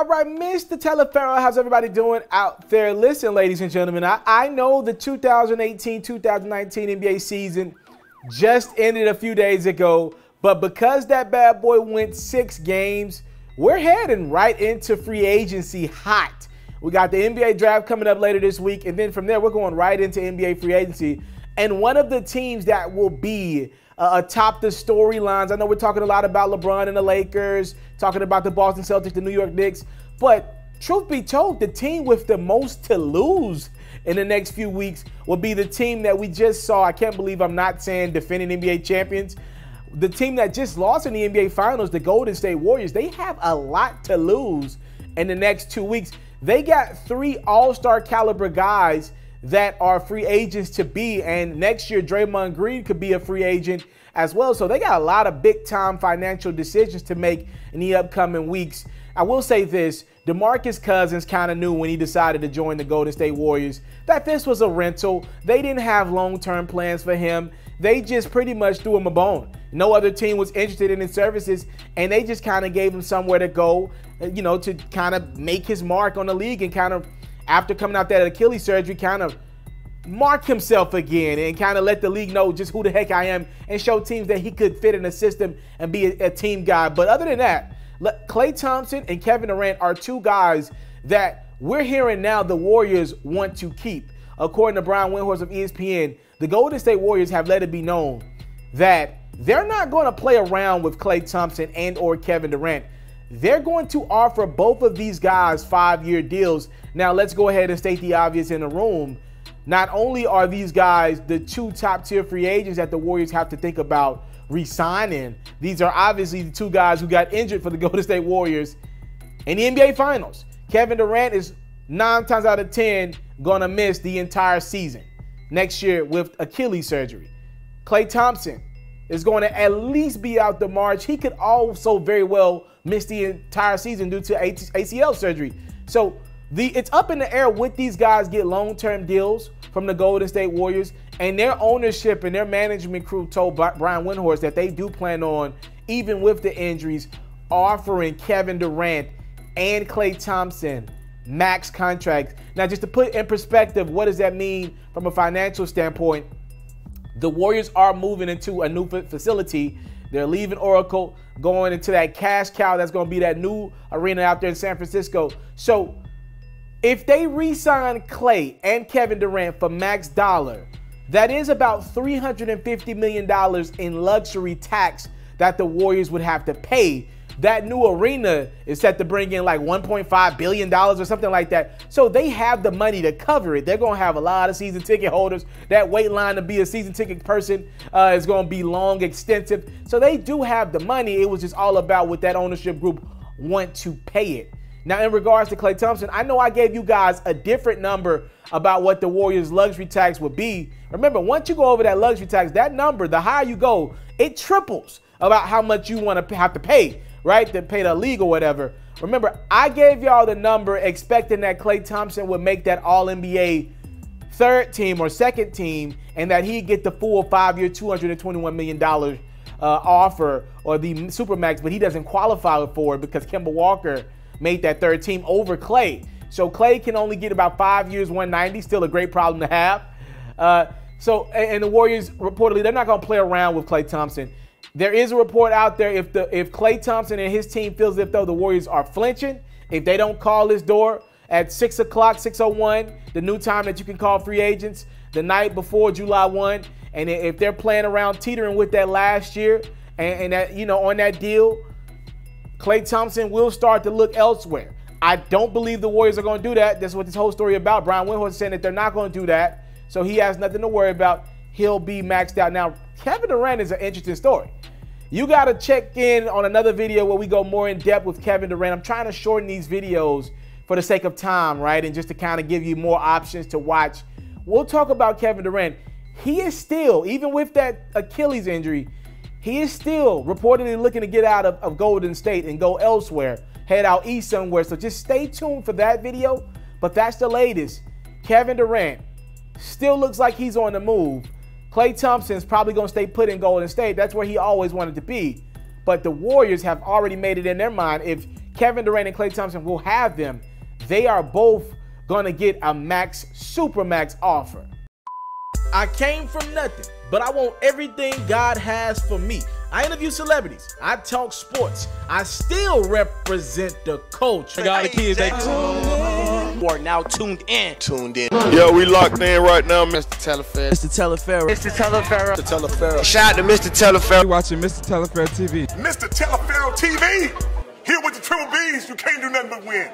All right, Mr.Taliaferro, how's everybody doing out there? Listen, ladies and gentlemen, I know the 2018-2019 NBA season just ended a few days ago, but because that bad boy went 6 games, we're heading right into free agency hot. We got the NBA draft coming up later this week, and then from there, we're going right into NBA free agency. And one of the teams that will be atop the storylines, I know we're talking a lot about LeBron and the Lakers, talking about the Boston Celtics, the New York Knicks, but truth be told, the team with the most to lose in the next few weeks will be the team that we just saw. I can't believe I'm not saying defending NBA champions. The team that just lost in the NBA Finals, the Golden State Warriors, they have a lot to lose in the next 2 weeks. They got 3 all-star caliber guys that are free agents to be, and next year Draymond Green could be a free agent as well. So they got a lot of big-time financial decisions to make in the upcoming weeks. I will say this, DeMarcus Cousins kind of knew when he decided to join the Golden State Warriors that this was a rental. They didn't have long-term plans for him. They just pretty much threw him a bone. No other team was interested in his services, and they just kind of gave him somewhere to go, you know, to kind of make his mark on the league and kind of, after coming out that Achilles surgery, kind of mark himself again and kind of let the league know just who the heck I am and show teams that he could fit in the system and be a team guy. But other than that, Klay Thompson and Kevin Durant are 2 guys that we're hearing now the Warriors want to keep. According to Brian Windhorst of ESPN, the Golden State Warriors have let it be known that they're not going to play around with Klay Thompson and or Kevin Durant. They're going to offer both of these guys 5-year deals. Now, let's go ahead and state the obvious in the room. Not only are these guys the 2 top-tier free agents that the Warriors have to think about re-signing, these are obviously the 2 guys who got injured for the Golden State Warriors in the NBA Finals. Kevin Durant is 9 times out of 10 going to miss the entire season next year with Achilles surgery. Klay Thompson is going to at least be out the March. He could also very well miss the entire season due to ACL surgery. So it's up in the air with these guys get long-term deals from the Golden State Warriors, and their ownership and their management crew told Brian Windhorst that they do plan on, even with the injuries, offering Kevin Durant and Klay Thompson max contracts. Now, just to put in perspective, what does that mean from a financial standpoint? The Warriors are moving into a new facility. They're leaving Oracle, going into that cash cow that's going to be that new arena out there in San Francisco. So if they re-sign Klay and Kevin Durant for max dollar, that is about $350 million in luxury tax that the Warriors would have to pay. That new arena is set to bring in like $1.5 billion or something like that. So they have the money to cover it. They're going to have a lot of season ticket holders. That wait line to be a season ticket person is going to be long, extensive. So they do have the money. It was just all about what that ownership group want to pay it. Now, in regards to Klay Thompson, I know I gave you guys a different number about what the Warriors' luxury tax would be. Remember, once you go over that luxury tax, that number, the higher you go, it triples about how much you want to have to pay, right, to pay the league or whatever. Remember, I gave y'all the number expecting that Klay Thompson would make that All-NBA 3rd team or 2nd team and that he'd get the full 5-year, $221 million offer or the Supermax, but he doesn't qualify for it because Kemba Walker made that 3rd team over Klay. So Klay can only get about 5 years, 190, still a great problem to have. And the Warriors, reportedly, they're not going to play around with Klay Thompson. There is a report out there if Klay Thompson and his team feels as though the Warriors are flinching, if they don't call this door at 6 o'clock, 6:01, the new time that you can call free agents, the night before July 1, and if they're playing around teetering with that last year and that, you know, on that deal, Klay Thompson will start to look elsewhere. I don't believe the Warriors are going to do that. That's what this whole story about. Brian Windhorst is saying that they're not going to do that. So he has nothing to worry about. He'll be maxed out. Now, Kevin Durant is an interesting story. You got to check in on another video where we go more in depth with Kevin Durant. I'm trying to shorten these videos for the sake of time, right? And just to kind of give you more options to watch. We'll talk about Kevin Durant. He is still, even with that Achilles injury, he is still reportedly looking to get out of Golden State and go elsewhere, head out east somewhere. So just stay tuned for that video. But that's the latest. Kevin Durant still looks like he's on the move. Klay Thompson's probably going to stay put in Golden State. That's where he always wanted to be. But the Warriors have already made it in their mind. If Kevin Durant and Klay Thompson will have them, they are both going to get a max, super max offer. I came from nothing, but I want everything God has for me. I interview celebrities. I talk sports. I still represent the culture. Got the kids, they are now tuned in. Yeah, we locked in right now, Mr. Mr.Taliaferro. Shout out to Mr. Taliaferro. You're watching Mr.Taliaferro TV. Mr. Taliaferro TV. Here with the triple B's, you can't do nothing but win.